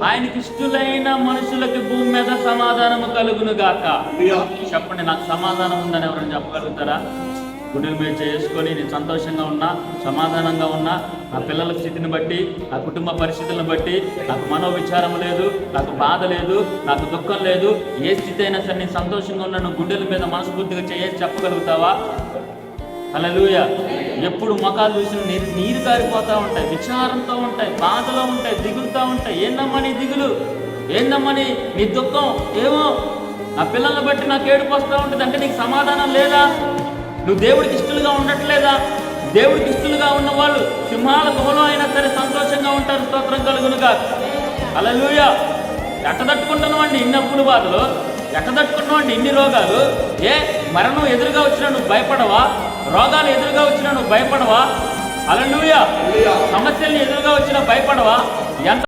ఆయనకి ఇష్టలైన మనుషులకి భూమి మీద సమాధానము కలుగును గాక. చెప్పండి, నాకు సమాధానం ఉందని ఎవరైనా చెప్పగలుగుతారా? గుండెల మీద చేసుకొని నేను సంతోషంగా ఉన్నా, సమాధానంగా ఉన్నా, నా పిల్లల స్థితిని బట్టి, నా కుటుంబ పరిస్థితులను బట్టి నాకు మనోవిచారం లేదు, నాకు బాధ లేదు, నాకు దుఃఖం లేదు, ఏ స్థితి అయినా సరే నేను సంతోషంగా ఉన్నాను, గుండెల మీద మనస్ఫూర్తిగా చేసి చెప్పగలుగుతావా? హల్లెలూయా. ఎప్పుడు ముఖాలు చూసిన నీరు కారిపోతూ ఉంటాయి, విచారంతో ఉంటాయి, బాధలో ఉంటాయి, దిగులుతూ ఉంటాయి. ఏందమ్మా నీ దిగులు? ఏందమ్మా నీ దుఃఖం? ఏమో నా పిల్లల్ని బట్టి నాకు ఏడుపు వస్తూ ఉంటుంది అంటే నీకు సమాధానం లేదా? నువ్వు దేవుడికి ఇష్టలుగా ఉండట్లేదా? దేవుడికి ఇష్టలుగా ఉన్న వాళ్ళు సింహాల గుహలో అయినా సరే సంతోషంగా ఉంటారు. స్తోత్రం కలుగునుగా. హల్లెలూయా. ఎట్టదట్టుకుంటున్నావండి ఇన్ని అప్పుల బాధలు? ఎట్టదట్టుకుంటున్నావండి ఇన్ని రోగాలు? మరణం ఎదురుగా వచ్చినా నువ్వు భయపడవా? రోగాలు ఎదురుగా వచ్చినా నువ్వు భయపడవా? హల్లెలూయా. సమస్యల్ని ఎదురుగా వచ్చినా భయపడవా? ఎంత